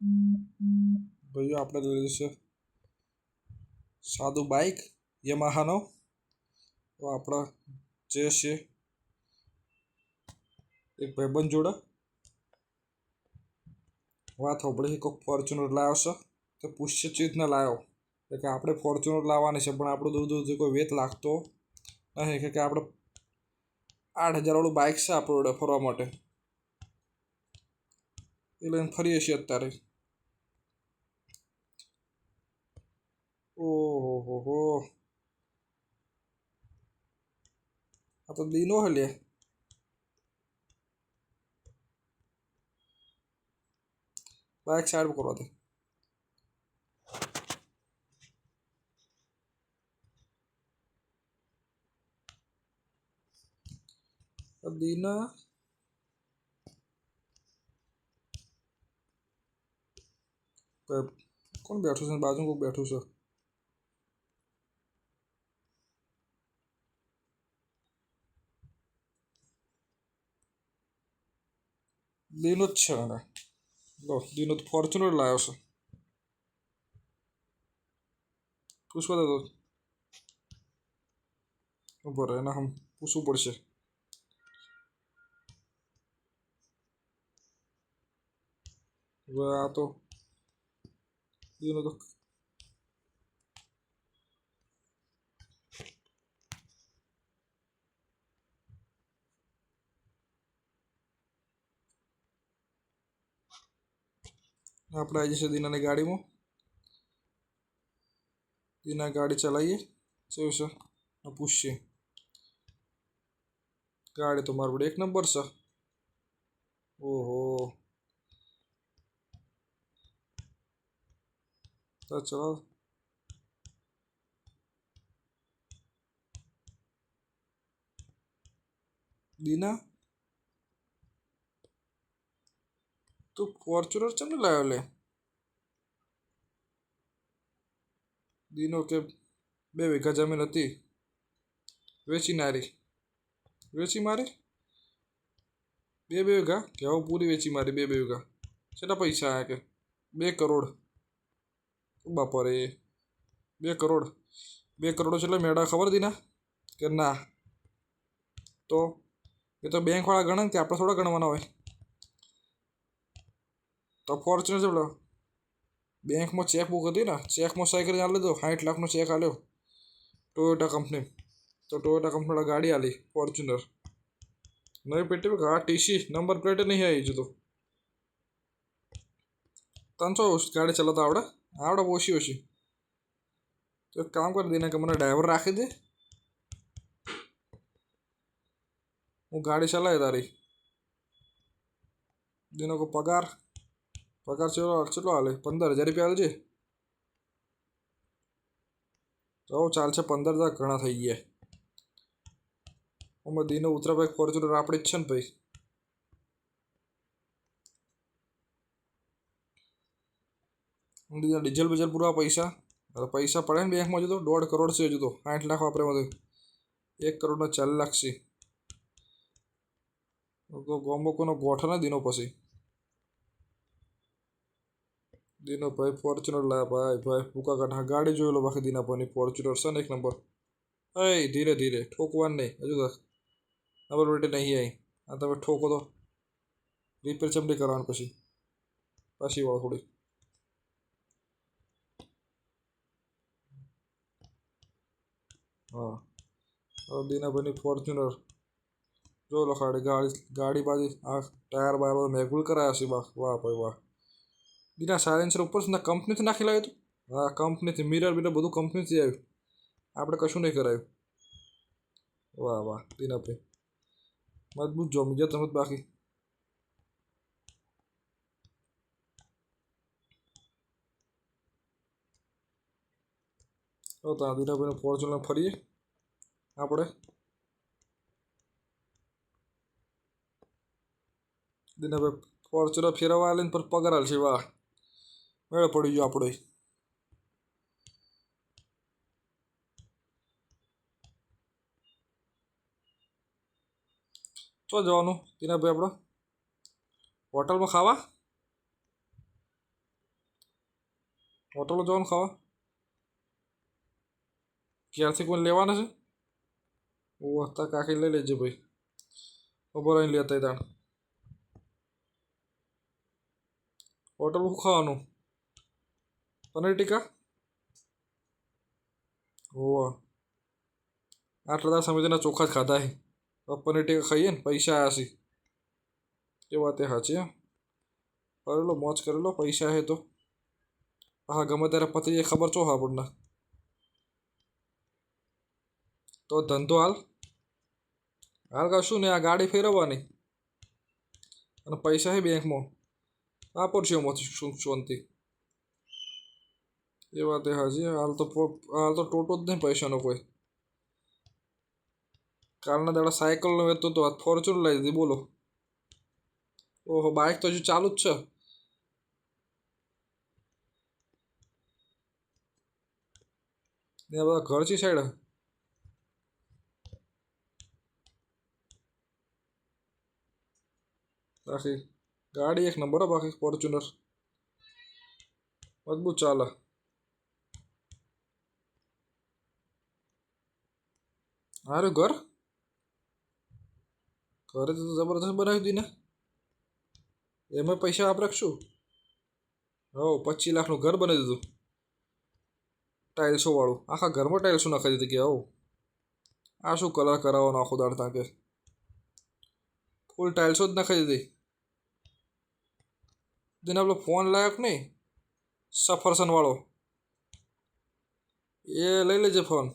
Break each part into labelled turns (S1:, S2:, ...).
S1: ભાઈ આપણે લઈ લઈશું સાદું બાઇક યમાહાનો. તો આપણા જે છે એક ભાઈબંધ જોડે વાત સાંભળી કોઈક ફોર્ચ્યુનર લાવ્યો છે. તો પૂછશે ચીજ ના લાવ્યો કે આપણે ફોર્ચ્યુનર લાવવાની છે, પણ આપણું દૂર દૂરથી કોઈ વેત લાગતો નહીં કે આપણે 8,000 વાળું બાઇક છે આપણું જોડે ફરવા માટે, એ લઈને ફરીએ છીએ અત્યારે. ઓહો હો, આ તો દીનો હે લે. બાઇક સાઈડ પર કરવા દે. દીના કોણ બેઠું છે બાજુ? કોઈ બેઠું છે. દીનો જ છે ને. લો દીનો તો ફોર્ચ્યુનર લાવ્યો છે. પૂછવા દે તો ઉભો રહે, એના હમ પૂછવું પડશે. હવે આ તો દીનો તો આપણે આવી જશે દીનાની ગાડીમાં. દીના ગાડી ચલાવીએ શું છે પૂછીએ. ગાડી તો મારી જોડે એક નંબર છે. ઓહો, તો ચલો દીના તું ફોર્ચ્યુનર ચમ ને લાવ્યો લે? દીનો કે 2 વીઘા જમીન હતી વેચી નારી. વેચી મારી 2 વીઘા કે હવે પૂરી વેચી મારી 2 વીઘા. કેટલા પૈસા આવ્યા કે 2 કરોડ? બાપરે 2 કરોડ. 2 કરોડ એટલે મેળા ખબર દીના કે ના? તો એ તો બેંક વાળા ગણે કે આપણે થોડા ગણવાના હોય. તો ફોર્ચ્યુનર છે પેલો બેંકમાં ચેકબુક હતી ને, ચેકમાં સહી કરીને આલી દો. 60 લાખનો ચેક આલ્યો ટોયોટા કંપની. તો ટોયોટા કંપની ગાડી આલી ફોર્ચ્યુનર. નવી પેટી હા ટીસી નંબર પ્લેટ નહીં આવી હજુ તો. તને શું ગાડી ચલાવતા આવડે? આવડે ઓછી ઓછી. તો એક કામ કરી દે કે મને ડ્રાઈવર રાખી દે, હું ગાડી ચલાવી તારી. દીનો કો પગાર ચેટલો હાલે? 15,000 રૂપિયા હાલજે. તો ચાલશે, 15,000 ઘણા થઈ ગયા. આમાં દીનો ઉતરા ફોર્ચ્યુનર આપણે જ છે ને ભાઈ. ડીઝલ બીઝલ પૂરા પૈસા પૈસા પડે ને બેંકમાં હજુ તો 1.5 કરોડ છે હજુ તો. 60 લાખ વાપરે બધું 1 કરોડના 4 લાખ છે. ગોમોકોનો ગોઠ ને દીનો પછી. દીનો ભાઈ ફોર્ચ્યુનર લાયા ભાઈ ભાઈ ભૂકા કાઢા. ગાડી જોઈ લો બાકી દીના ભાઈની ફોર્ચ્યુનર છે ને એક નંબર. એ ધીરે ધીરે ઠોકવાનું નહીં હજુ તો નંબર પ્લેટ નહીં આવી. આ તમે ઠોકો તો રિપેર ચમડી કરવાનું પછી પાછી વાળો થોડી. હા દીનાભાઈની ફોર્ચ્યુનર જો લખાડી ગાડી બાજી આ ટાયર બાયર બધા મેગુલ કરાયા છે. વાહ ભાઈ વાહ. દીના સાયલેન્સર ઉપર કંપનીથી નાખી લાવ્યું હતું. હા કંપનીથી મિરર બીરર બધું કંપનીથી આવ્યું. આપણે કશું નહીં કરાયું. વાહ વાહ દીનાભાઈ મજબૂત જો બીજા તમે બાકી. તો દીનાભાઈનું ફોર્ચ્યુનર ફરીએ આપણે. દીનાભાઈ ફોર્ચ્યુનર ફેરવવા આવીને પર પગાર હાલશે. વાહ મેળ પડી ગયો આપણો. ચો જવાનું દીનાભાઈ આપણે હોટલમાં ખાવા? હોટલો જવાનું ખાવા ક્યારથી કોઈ લેવાના છે ઓ હતા કાકી લઈ લેજે ભાઈ ખબર અહીં લેતા તાણ હોટલ શું ખાવાનું પનીર ટીકા ઓવા આટલા દાડા સમિતિના ચોખા જ ખાધા હે પનીર ટીકા ખાઈએ ને પૈસા આવ્યા છે એ વાત એ સાચી હા કરેલો મોજ કરેલો પૈસા હે તો હા ગમે ત્યારે પતી જાય ખબર ચો આપણને તો ધંધો હાલ હાલ કશું ને આ ગાડી ફેરવવાની અને પૈસા હે બેંકમાં વાપરશે એમાંથી શું શાંતિ એ વાત એ હાજી હાલ તો ટોટો જ નહીં પૈસાનો કોઈ કાલના દાડા સાયકલનો વેચતો તો આજ ફોર્ચ્યુનર લાવી દીધી બોલો ઓહો બાઇક તો હજુ ચાલુ જ છે ને આ બધા ઘર છે સાઈડ બાકી ગાડી એક નંબર બાકી ફોર્ચ્યુનર મજબૂત ચાલે હારું ઘર ઘરે તો જબરદસ્ત બનાવી દીધી ને એમાં પૈસા આપણે શું હો 25 લાખનું ઘર બનાવી દીધું ટાઇલ્સો વાળું આખા ઘરમાં ટાઇલ્સો નાખી દીધી કે હો આ શું કલર કરાવવાનો આખો દાડ તાકે ફૂલ ટાઇલ્સો જ નાખી દીધી જેને આપણો ફોન લાયક નહીં સફરસન વાળો એ લઈ લેજે ફોન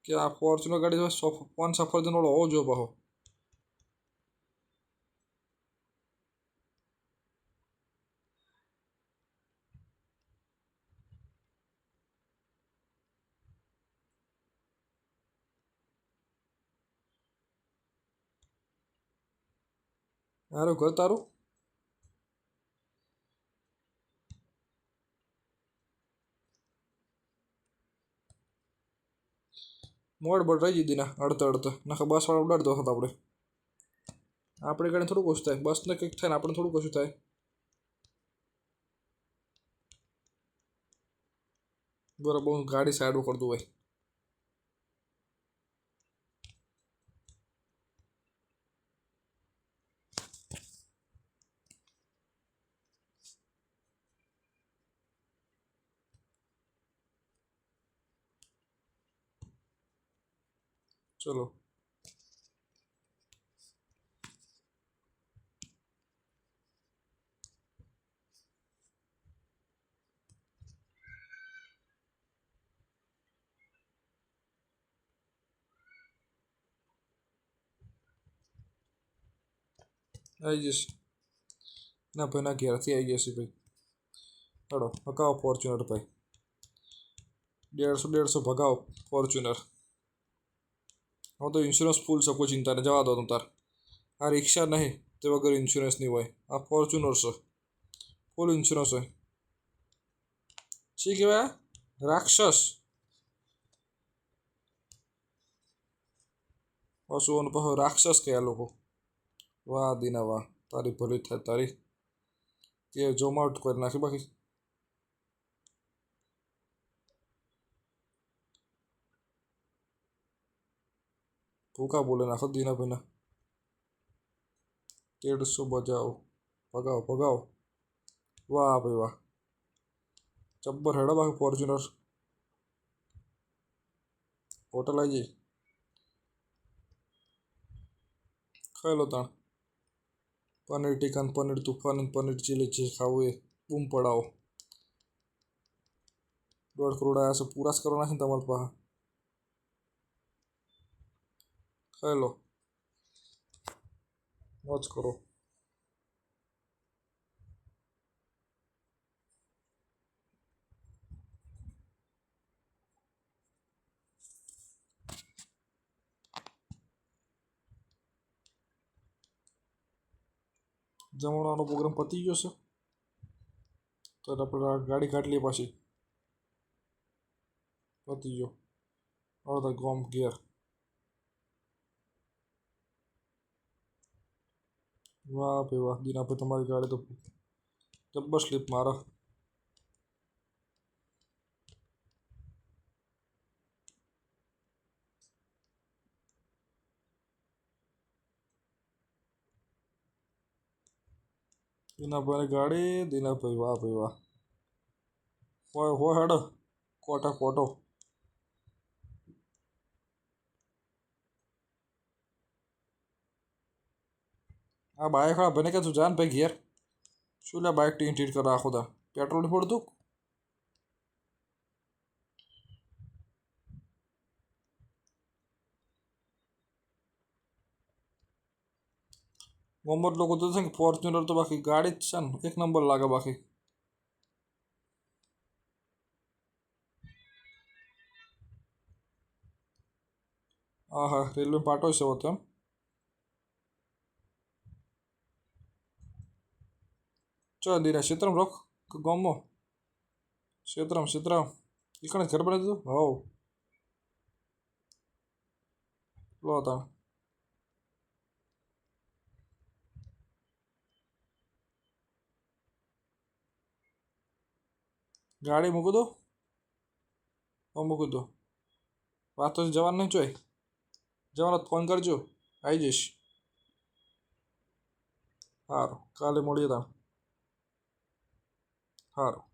S1: કે આ ફોર્ચ્યુનર ગાડી ફોન સફરજન વાળો હોવો જોઈએ પાછો સારું ઘર તારું મોડ બળ રહી દીધી ના અડતા નાખા બસ વાળા ઉડાડતો હતો આપણે ગાડી થોડુંક ઓછું થાય બસને કંઈક થાય ને આપણે થોડુંક ઓછું થાય બરાબર ગાડી સાઈડ કરતું હોય ચલો આવી જશે ના ભાઈ ના ઘેરથી આવી જશે ભાઈ હડો ભગાવો ફોર્ચ્યુનર ભાઈ 150 ભગાવો ફોર્ચ્યુનર હું તો ઇન્સ્યોરન્સ ફૂલ છે કોઈ ચિંતા નહીં જવા દો તું તાર આ રિક્ષા નહીં તે વગર ઇન્સ્યોરન્સ નહીં હોય આ ફોર્ચ્યુનર છે ફૂલ ઇન્સ્યોરન્સ હોય શી કહેવાય રાક્ષસ પશુઓનો પાછો રાક્ષસ કહે આ લોકો વાહ દીના વાહ તારી ભલી થાય તારી તે જોમાઉટ કરી નાખી બાકી ભૂકા બોલે નાખો દીના ભાઈના 150 બજાવો ભગાવો ભગાવો વાહ ભાઈ વાહ જબ્બર હેડો બાકી ફોર્ચ્યુનર હોટલ આવી જઈ ખાઈ લો તાણ પનીર ટીકા પનીર તુફાન પનીર ચીલી જે ખાવું એ બૂમ પડાવો 1.5 કરોડ આવ્યા છે પૂરા જ કરવાના છે ને તમારી પાસે ખાઈ લો મોજ કરો જમવાનો પ્રોગ્રામ પતી ગયો છે તો આપણે ગાડી કાઢી લઈએ પાછી પતી ગયો અડધા ગોમ ગેર વાહ ભાઈ વાહ દીના ભાઈ તમારી ગાડી તો જબ્બર સ્લીપ મારો દિનાભાઈ ગાડી દિનાભાઈ વાહ ભાઈ વાહ હો હેડો કોટા કોટો આ બાઈક વાળા બને કે તું જાન ભાઈ ઘેર શું લે બાઈક ટીન ટીટ કરે આખો દા પેટ્રોલ નહીં પડતું મોહમ્મદ લોકો તો છે કે ફોર્ચ્યુનર તો બાકી ગાડી જ છે ને એક નંબર લાગે બાકી હા હા રેલવે પાટો છે હોતો એમ ચાલ દીના ક્ષેત્રમ રોક ગમો ક્ષેત્રમ એ કણે ઘર બનાવી દીધું હવ લો તા ગાડી મૂકી દો મૂકી દો વાત તો જવાનું નહીં જોઈ જવાનો ફોન કરજો આવી જઈશ સારું કાલે મળીએ તા સારું